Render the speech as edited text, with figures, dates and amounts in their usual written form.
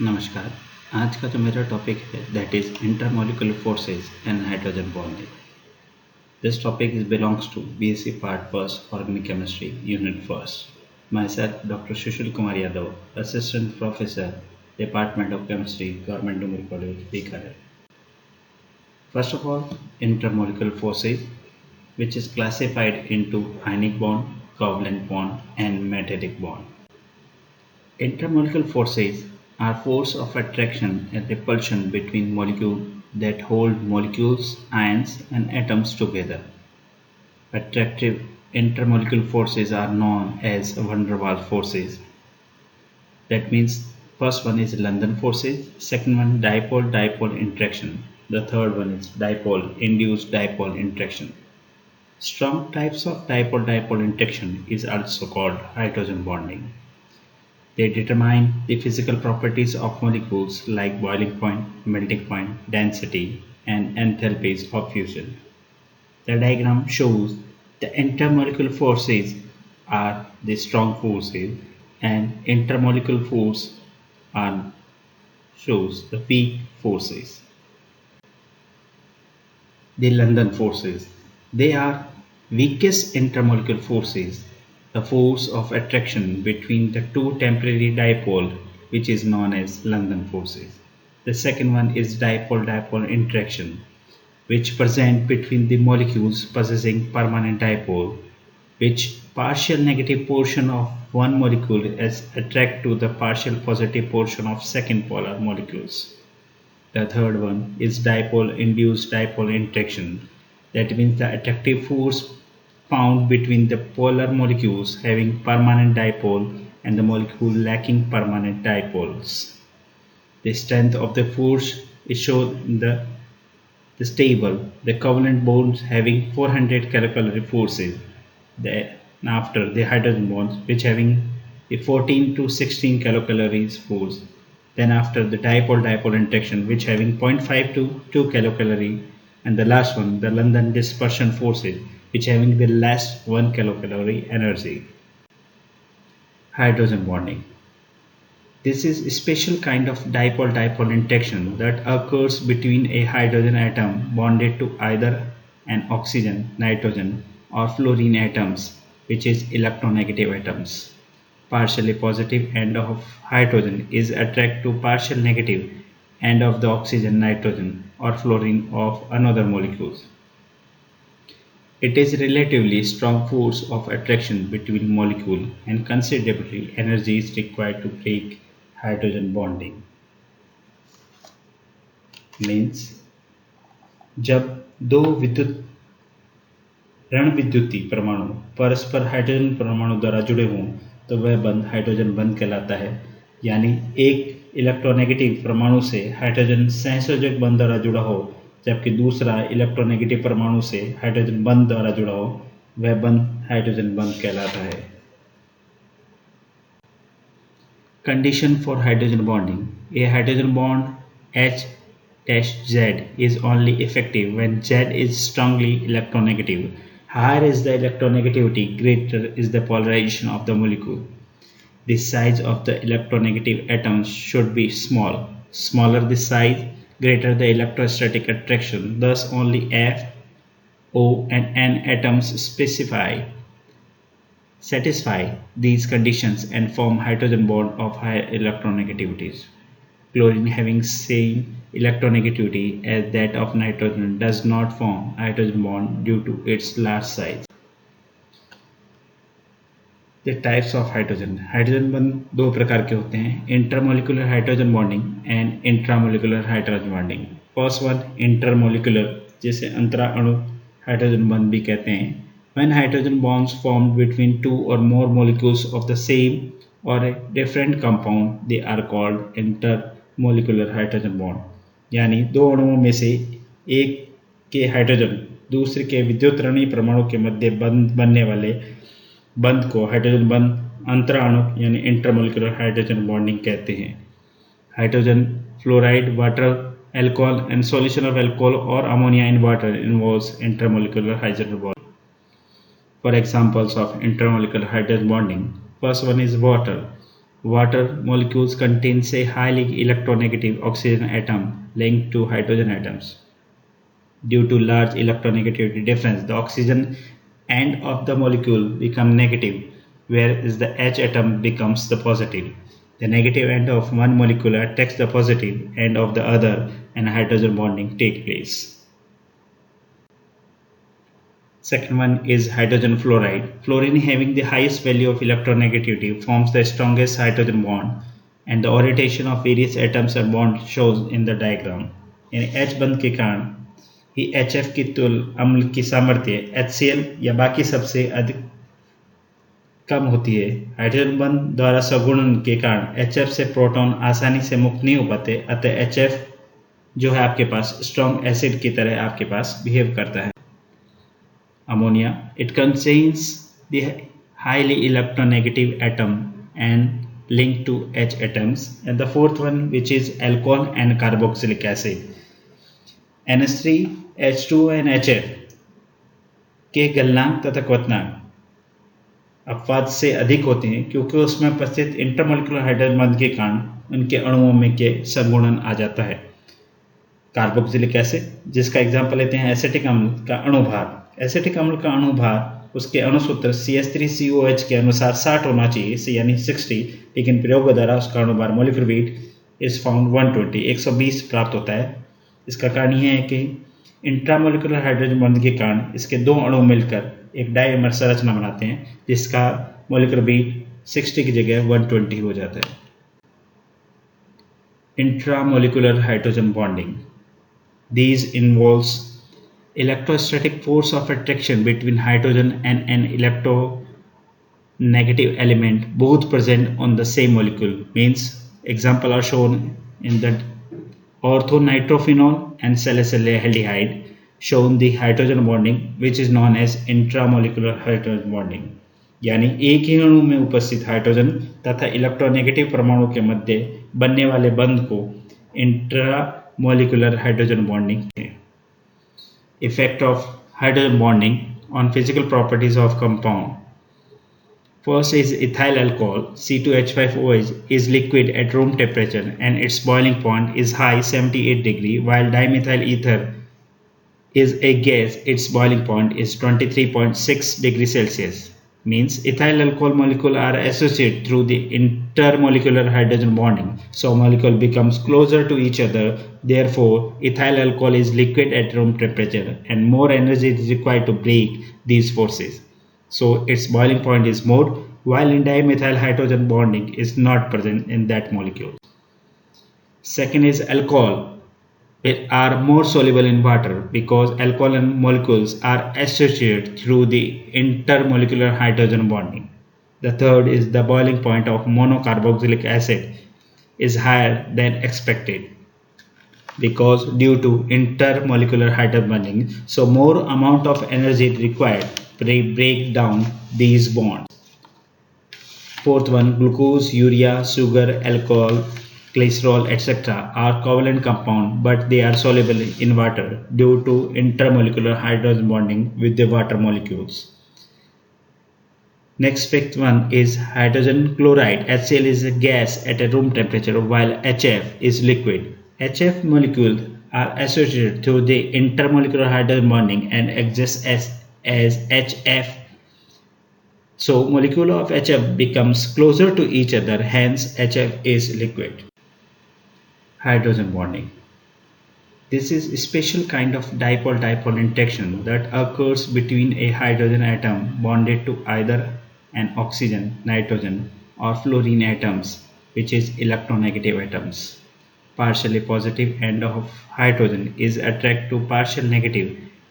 नमस्कार। आज का जो मेरा टॉपिक है that is intermolecular forces and hydrogen bonding. This topic is belongs to B.Sc part first organic chemistry unit first. Myself doctor Sushil Kumar Yadav, assistant professor, department of chemistry, government degree college, Bikaner. First of all, intermolecular forces, which is classified into ionic bond, covalent bond, and metallic bond. Intermolecular forces are force of attraction and repulsion between molecules that hold molecules, ions, and atoms together. Attractive intermolecular forces are known as van der Waals forces. That means first one is London forces, second one dipole-dipole interaction, the third one is dipole-induced dipole interaction. Strong types of dipole-dipole interaction is also called hydrogen bonding. They determine the physical properties of molecules like boiling point, melting point, density, and enthalpies of fusion. The diagram shows the intermolecular forces are the strong forces and intermolecular force shows the weak forces. The London forces. They are weakest intermolecular forces, the force of attraction between the two temporary dipole, which is known as London forces. The second one is dipole-dipole interaction, which present between the molecules possessing permanent dipole, which partial negative portion of one molecule is attract to the partial positive portion of second polar molecules. The third one is dipole-induced dipole interaction. That means the attractive force found between the polar molecules having permanent dipole and the molecule lacking permanent dipoles. The strength of the force is shown in this table. The covalent bonds having 400 kilocalorie forces. After the hydrogen bonds which having the 14 to 16 kilocalories force. Then after the dipole-dipole interaction which having 0.5 to 2 kilocalorie, and the last one the London dispersion forces which having the less 1 kilocalorie energy. Hydrogen bonding. This is a special kind of dipole-dipole interaction that occurs between a hydrogen atom bonded to either an oxygen, nitrogen, or fluorine atoms, which is electronegative atoms. Partially positive end of hydrogen is attracted to partial negative end of the oxygen, nitrogen, or fluorine of another molecules. It is relatively strong force of attraction between molecule and considerably energy is required to break hydrogen bonding. Means जब दो विद्युत ऋण विद्युतीय परमाणु परस्पर hydrogen परमाणु द्वारा जुड़े हों तो वह बंध हाइड्रोजन बंध कहलाता है। यानी एक इलेक्ट्रोनेगेटिव परमाणु से हाइड्रोजन सहसंयोजक बंध द्वारा जुड़ा हो जबकि दूसरा इलेक्ट्रोनेगेटिव परमाणु से हाइड्रोजन बंध द्वारा जुड़ा हो वह बंध हाइड्रोजन बंध कहलाता है। Condition for hydrogen bonding. A hydrogen bond H-Z is only effective when Z is strongly electronegative. Higher is the electronegativity, greater is the polarization of the molecule. The size of the electronegative atoms should be small. Smaller the size, greater the electrostatic attraction. Thus only F, O and N atoms satisfy these conditions and form hydrogen bond of higher electronegativities. Chlorine having same electronegativity as that of nitrogen does not form hydrogen bond due to its large size. The types of hydrogen. Hydrogen बंध दो प्रकार के होते हैं, intermolecular hydrogen bonding and intramolecular hydrogen bonding. First one intermolecular, जिसे अंतरा अणु hydrogen बंध भी कहते हैं। When hydrogen bonds formed between two or more molecules of the same or a different compound, they are called intermolecular hydrogen bond. यानी दो अणुओं में से एक के हाइड्रोजन दूसरे के विद्युत ऋणात्मक परमाणु के मध्य बनने वाले बंध को हाइड्रोजन बंध अंतरा अणु यानी इंटरमोलिकुलर हाइड्रोजन बॉन्डिंग कहते हैं। Hydrogen fluoride, water, alcohol and solution of alcohol or ammonia in water involves intermolecular hydrogen bond. For examples of intermolecular hydrogen bonding, first one is water. Water molecules contains a highly electronegative oxygen atom linked to hydrogen atoms. Due to large electronegativity difference, the oxygen end of the molecule becomes negative, whereas the H atom becomes the positive. The negative end of one molecule attacks the positive end of the other and hydrogen bonding takes place. Second one is hydrogen fluoride. Fluorine, having the highest value of electronegativity, forms the strongest hydrogen bond, and the orientation of various atoms and bonds shows in the diagram. यानी H बंध के कारण ही HF की तुल अम्ल की सामर्थ्य HCl या बाकी सबसे अधिक कम होती है। हाइड्रोजन बंध द्वारा सगुणन के कारण HF से प्रोटॉन आसानी से मुक्त नहीं हो पाते, अतः HF जो है आपके पास स्ट्रॉन्ग एसिड की तरह आपके पास बिहेव करता है। Ammonia, it contains the highly electronegative atom and linked to H atoms. And the fourth one, which is alcohol and carboxylic acid. NH3, H2 and HF के गलनांक तथा क्वथनांक अपवाद से अधिक होते हैं क्योंकि उसमें उपस्थित इंटरमोलिकुलर हाइड्रोजन बंध के कारण उनके अणुओं में के संगुणन आ जाता है। कार्बोक्सिलिक एसिड, जिसका एग्जाम्पल लेते हैं एसिटिक अम्ल का अणुभार। एसिटिक अम्ल का अणुभार उसके अणुसूत्र CH3COH के अनुसार 60 होना चाहिए, यानी 60, लेकिन प्रयोग द्वारा उसका अणुभार मोलिकुलर वेट इज फाउंड 120 प्राप्त होता है। इसका कारण यह है कि इंट्रामोलिकुलर हाइड्रोजन बॉन्ड के कारण इसके दो अणु मिलकर एक डायमर संरचना बनाते हैं, जिसका मोलिकुलर वेट 60 की जगह 120 हो जाता है। Intramolecular hydrogen bonding, these involves electrostatic force of attraction between hydrogen and an electronegative element both present on the same molecule. Means example are shown in the orthonitrophenol and salicylaldehyde shown the hydrogen bonding which is known as intramolecular hydrogen bonding. यानी एक ही अणु में उपस्थित hydrogen तथा electronegative परमाणु के मध्य बनने वाले बंध को इंट्रामोलिकुलर हाइड्रोजन बॉन्डिंग है। Effect of hydrogen bonding on physical properties of compound. First is ethyl alcohol C2H5OH is liquid at room temperature and its boiling point is high 78 degree, while dimethyl ether is a gas, its boiling point is 23.6 degree Celsius. Means ethyl alcohol molecule are associated through the intermolecular hydrogen bonding, so molecule becomes closer to each other. Therefore, ethyl alcohol is liquid at room temperature and more energy is required to break these forces, so its boiling point is more, while in dimethyl hydrogen bonding is not present in that molecule. Second is alcohol are more soluble in water because alcohol molecules are associated through the intermolecular hydrogen bonding. The third is the boiling point of monocarboxylic acid is higher than expected because due to intermolecular hydrogen bonding, so more amount of energy required to break down these bonds. Fourth one, glucose, urea, sugar, alcohol, glycerol, etc. are covalent compounds, but they are soluble in water due to intermolecular hydrogen bonding with the water molecules. Next, fifth one is hydrogen chloride. HCl is a gas at a room temperature, while HF is liquid. HF molecules are associated to the intermolecular hydrogen bonding and exist as HF. So, molecule of HF becomes closer to each other, hence HF is liquid. Hydrogen bonding. This is a special kind of dipole-dipole interaction that occurs between a hydrogen atom bonded to either an oxygen, nitrogen or fluorine atoms, which is electronegative atoms. Partially positive end of hydrogen is attracted to partial negative